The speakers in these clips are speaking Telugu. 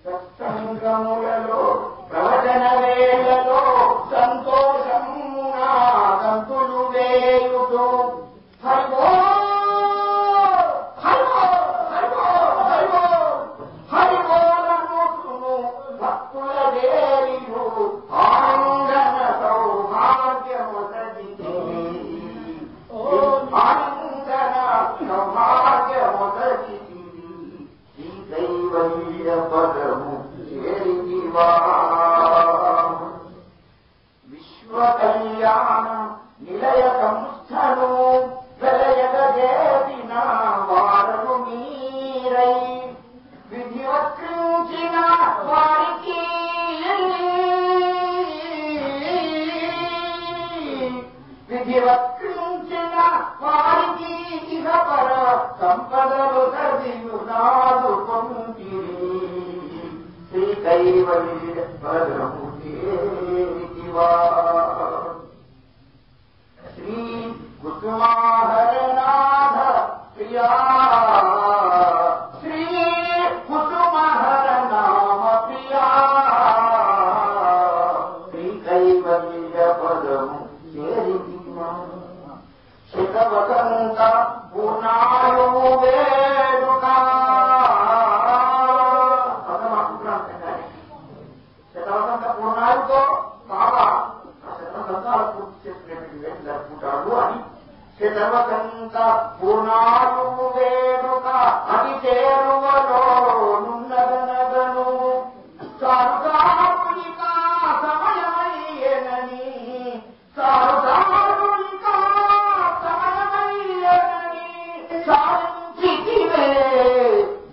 సత్సంగములలో ప్రవచన వేళలో సంతోషమునా గంతులు వేయుతూ హరివో హరివో హరివో హరివో హరివోలనును భక్తుల దేవియు ఆనందన సౌభాగ్యముదది ఆనందన సౌభాగ్యముదది శ్రీకైవల్య పదము చేరివా విశ్వ కళ్యాణ నిలయ సంస్థను వెలయగజేసిన వారను మీరై విధివక్రించిన వారికి విధివక్రించిన వారికి ఇహ పర సంపదలు సదియునాదు పొందిరి శ్రీకైవల్య పదము చేరివా శ్రీ కుసుమాహరనాథ ప్రియా శ్రీ కుసుమహర నామ ప్రియా శ్రీకైవల్య పదము చేరివా శతవసంత పూర్ణాయు వేడుక శతవసంత పూర్ణాయుతో బాబా శతవసంతాలు పూర్తి చేసినటువంటి వేడు జరుపుకుంటాడు అని శతవసంత పూర్ణాయు వేడుక అది చేరువలో నున్నదనగను సారుదారునిక సమయమయ్యేనని సారుదారునిక సమయమయ్యేనని సాధించితివే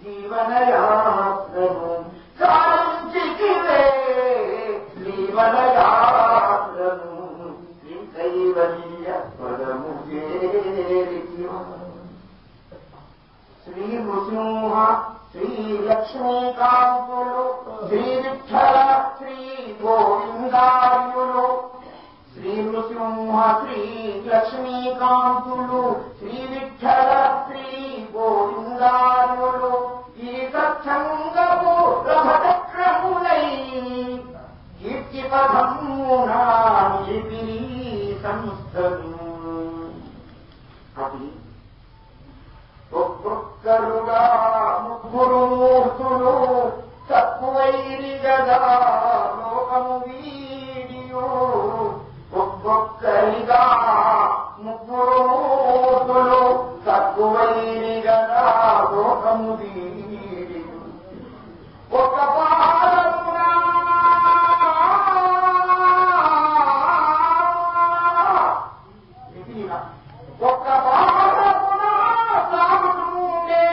జీవనయాత్రను సాధించితివే జీవనయాత్రను శ్రీకైవల్య పదము చేరితివా శ్రీ నృసింహ శ్రీ లక్ష్మీకాంతులు శ్రీ విఠల శ్రీ గోవిందార్యులు శ్రీ నృసింహ శ్రీ లక్ష్మీకాంతులు శ్రీ విఠల శ్రీ గోవిందార్యులు ఈ సత్సంగము రథచక్రములై కీర్తిపథమునా నిలిపిరి సంస్థను అది ఒక్కొక్కరుగా ముగ్గురు మూర్తులు తక్కువైరి గదా లోకము వీడియో ఒక్కొక్కరిగా ముగ్గురు మూర్తులు తక్కువైరి గదా లోకము వీడియో ఒక పాదమునా ఒక్క పాదమునా సాగుతుండే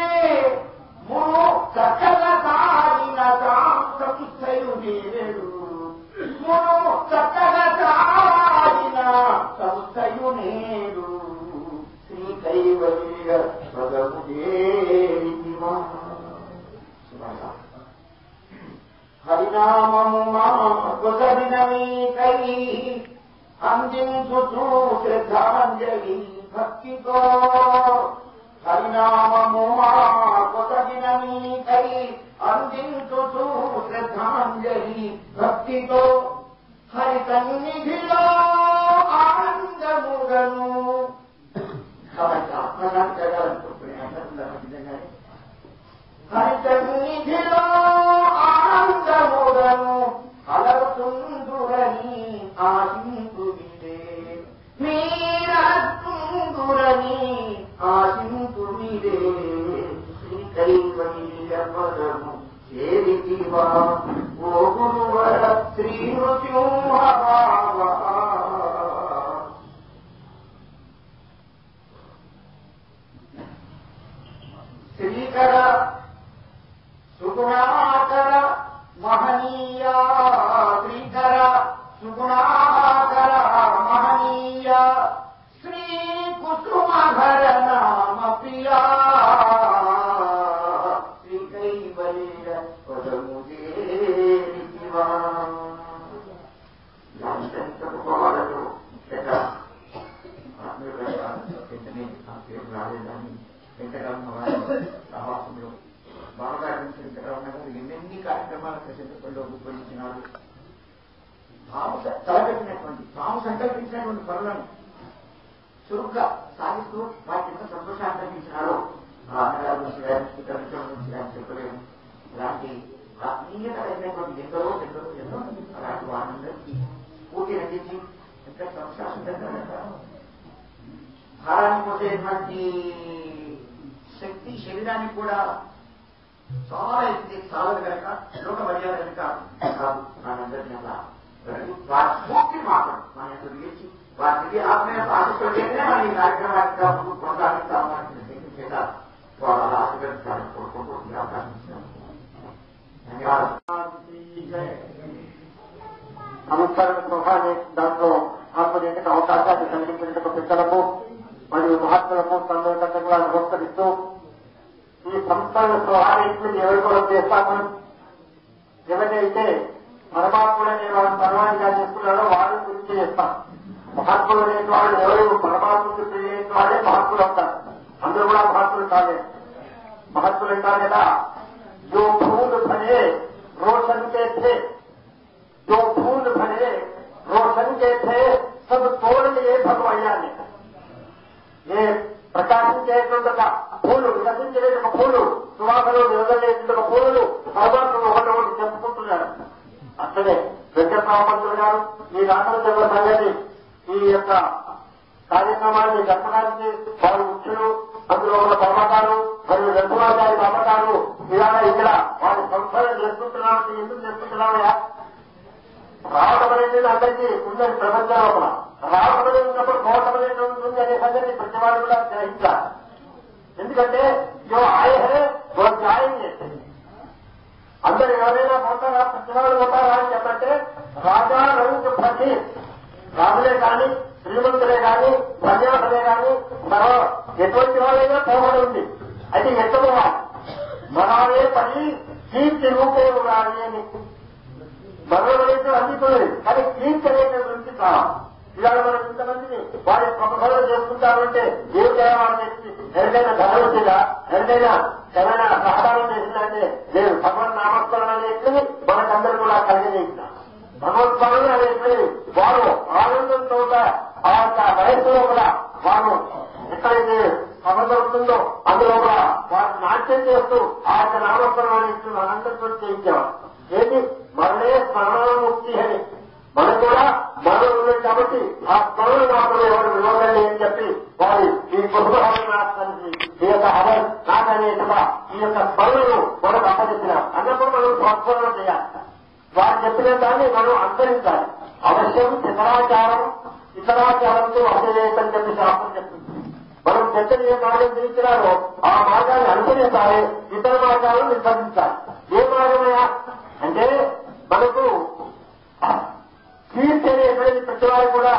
మును సకల సాగిన సంస్థయు నేడు మును సకల సాగిన సంస్థయు నేడు శ్రీకైవల్య పదము చేరితివా హరినామము మా కొసరిన మీకై అందించుచు శ్రద్ధాంజలి భక్తితో హరినామము మా కొసరిన మీకై అందించుచు శ్రద్ధాంజలి భక్తితో హరి సన్నిధిలో ఆనందముగను కాబట్టి ఆత్మశాంతి జరగాలనుకుంటున్నాను హరి సన్నిధిలో ఆనందముగను అలరుతుందురని ఆశింతుమిదే మీరతుందురని ఆశింతుమిదే శ్రీకైవల్య పదము చేరితివా ఓ గురువర శ్రీ నృసింహ భావ శ్రీకర సుగుణాకర మహనీయ శ్రీకర సుగుణాకర మహనీయ శ్రీ కుసుమహర నామ ప్రియా శ్రీకైవల్య పదము చేరితివా ఎంతకు పోవాలను రాలేదని వెంకటరమణ సహవాసంలో బాగా ఎన్నెన్ని కార్యక్రమాల ప్రసిద్ధంలో రూపొందించినారు. తాము సంకల్పించినటువంటి పనులను చురుగ్గా సాగిస్తూ వాటి యొక్క సంతోషాన్ని కలిగించినారు. చెప్పలేము. ఇలాంటి ఆత్మీయతమైనటువంటి ఎందరో అలాంటి వారందరికీ పూర్తి నటించి ఎంత సంస్కారంగా భారాన్ని పోసేటువంటి శక్తి శరీరానికి కూడా చాలా ఎత్తి సాగదు కనుక లోక మర్యాద కనుక కాదు. మనందరినీ అలా వారి పూర్తి మాత్రం మన యొక్క విలిచి వారికి ఆత్మీయత ఆశిస్తుంటేనే మన ఈ కార్యక్రమానికి కొనసాగిస్తామని శక్తి చేత వారు అలా ఆశీర్వదించాలని కోరుకుంటూ అవకాశం ఇచ్చినారు. నమస్కారం సభాని దాంట్లో ఆత్మీయతకు అవకాశాన్ని కలిగించినందుకు పెద్దలకు మరియు మహాత్ములకు సందర్భంగా కూడా నమస్కరిస్తూ ఈ సంస్థల సహాయాన్ని ఎవరు కూడా చేస్తాము. ఎవరైతే పరమాత్ముడు అనే వారు పరమాణిగా చేసుకున్నారో వారి గురించి చేస్తాం. మహాత్ములు అనే వాళ్ళు ఎవరు పరమాత్ముడు తెలియని వాళ్ళే మహాత్ములు అవుతారు. అందరూ కూడా మహాత్ములు కాలేదు. మహాత్ములు అంటారు కదా, जो फूल भरे रोशन के थे, जो फूल भरे रोशन के थे, सब तोड़ लिए भगवैया ने. ये ప్రకాశించేటువంటి పూలు, వికసించేటువంటి పూలు, సువాసనలు నిలదలేటువంటి పూలు పరమాత్మను ఒకటి చెప్పుకుంటున్నారు. అట్లనే వెంకటరామపంతులు గారు ఈ రాష్ట్ర సంగతి ఈ యొక్క కార్యక్రమాన్ని జరపడానికి వారు ముఖ్యులు, అందులో ఉన్న పర్వతాలు మరియు నరసింహాచారి పర్వతాలు ఇవాళ ఇక్కడ వారి సంస్థలను చేసుకుంటున్నామంటే ఎందుకు చేసుకుంటున్నామయ్యా? రావడం అనేది అందరికీ ఉందని ప్రపంచం లోపల రావడం అనేది ఉన్నప్పుడు పోవటం అనేది ఉంటుంది అనే సంగతి ప్రతి వారు కూడా గ్రహించాలి. ఎందుకంటే జో ఆయే ఓ జాయింగే. అందరు ఎవరైనా పోతారా, ప్రతి వాళ్ళు పోతారా అని చెప్పంటే రాజా రంగు ప్రతి రాజులే కానీ, శ్రీమంతులే కానీ, సన్యాసులే కానీ ఎటువంటి వాళ్ళైనా పోవడం ఉంది. అయితే ఎట్లా పోవాలి? మనాలే పని కీర్తి రూపే ఉండాలి అని మరణమైతే అందుతుంది. కానీ కీర్తి అనేది గురించి కావాలి. ఇవాళ మనం ఇంతమందిని వారి ప్రముఖంలో చేసుకుంటామంటే ఏం చేయాలని చెప్పి ఎవరికైనా ధనం వచ్చిందా, ఎవరికైనా ఏమైనా సహకారం చేసిందంటే లేదు. భగవన్ నామస్మరణ అనేది మనకందరూ కూడా కలిగజేసిన భగవత్స్మరణ అనేది వారు ఆనందంతో ఆ యొక్క వయస్సులో కూడా వారు ఎక్కడైతే సభ జరుగుతుందో అందులో కూడా వారు నాట్యం చేస్తూ ఆ యొక్క నామస్మరణ అనేది మనందరితో చేయించేవారు. ఏది మనమే స్మరణముక్తి అని మనకు కూడా మనం ఉన్నది కాబట్టి ఆ స్మరణ మాత్రమే ఎవరు వినోదండి అని చెప్పి వారి ఈ కుటుంబాన్ని ఈ యొక్క హవర్ నాకనేట్టుగా ఈ యొక్క స్మరణను మనకు అప్పచెప్పినారు. అన్నప్పుడు మనం సంస్మరణ చేయాలి. వారు చెప్పిన దాన్ని మనం అనుసరించాలి. అవశ్యం ఇతరాచారంతో అసలేదని చెప్పి శాస్త్రం చెప్తుంది. మనం పెద్దలు ఏ మార్గం తిరిగినారో ఆ మార్గాన్ని అనుసరించాలి, ఇతర మార్గాలను నిర్బంధించాలి. ఏ మార్గమయ్యా అంటే మనకు కీర్తి అనేటువంటి ప్రతివారు కూడా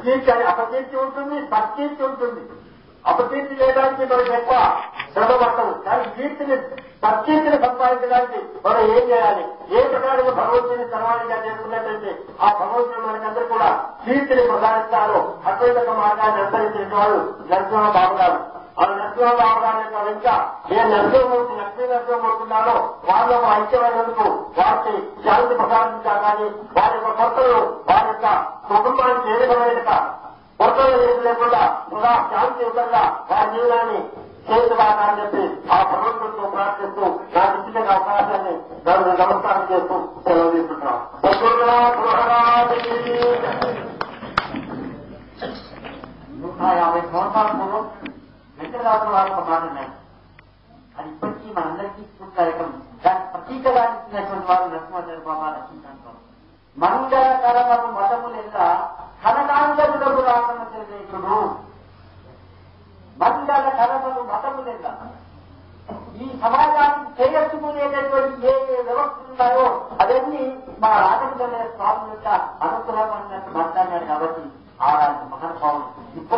కీర్తి అని అపకీర్తి ఉంటుంది, సత్కీర్తి ఉంటుంది. అపకీర్తి చేయడానికి మనకు ఎక్కువ శ్రమ పట్టదు. కానీ సత్కీర్తిని సంపాదించడానికి మనం ఏం చేయాలి? ఏ ప్రకారంగా భగవంతుని సర్వాణిగా చేసుకున్నట్లయితే ఆ భగవంతుడు మనకందరూ కూడా కీర్తిని ప్రసాదిస్తారు. అటువంటి మార్గాన్ని అనుసరించిన వాడు నరసింహబాబు గారు. ఆ నరసింహబాబు గారి యొక్క వెంట ఏ నరసింహమూర్తి లక్ష్మీ నరసింహమూర్తున్నారో వాళ్ళ ఐక్యమైనందుకు వారికి శాంతి ప్రసాదించాలని, వారి యొక్క కొత్తలు వారి యొక్క కుటుంబానికి ఏ విధమైన కొత్తలు ఏది లేకుండా ఇంకా శాంతి ఇవ్వకుండా వారి జీవనాన్ని చేతువాలని చెప్పి ఆ భగవంతుడితో ప్రార్థిస్తూ నాకు ఇచ్చిన అవకాశాన్ని నన్ను నమస్కారం చేస్తూ సెలవు తీసుకుంటున్నాం. 150 సంవత్సరాల పూర్వం వెంకటరాజు వారి ఒక మాట ఉన్నాయి. అది ఇప్పటికీ మనందరికీ స్ఫూర్తిదాయకం. దానికి ప్రతీకగా ఇచ్చినటువంటి వారు నరసింహాచార్య బాబా రచించారు. మంగళకరమకు మతములేక కనకాంగజుడకు రాసిన తెలియకుడు. మంగళకరమకు మతములేక ఈ సమాజానికి చేయట్టుకునేటటువంటి ఏ వ్యవస్థ ఉన్నాయో అవన్నీ మా రాజకీయ స్వామి యొక్క అనుగ్రహం అన్నట్టు మాట్లాడారు. కాబట్టి ఆ మహానుభావులు ఇప్పుడు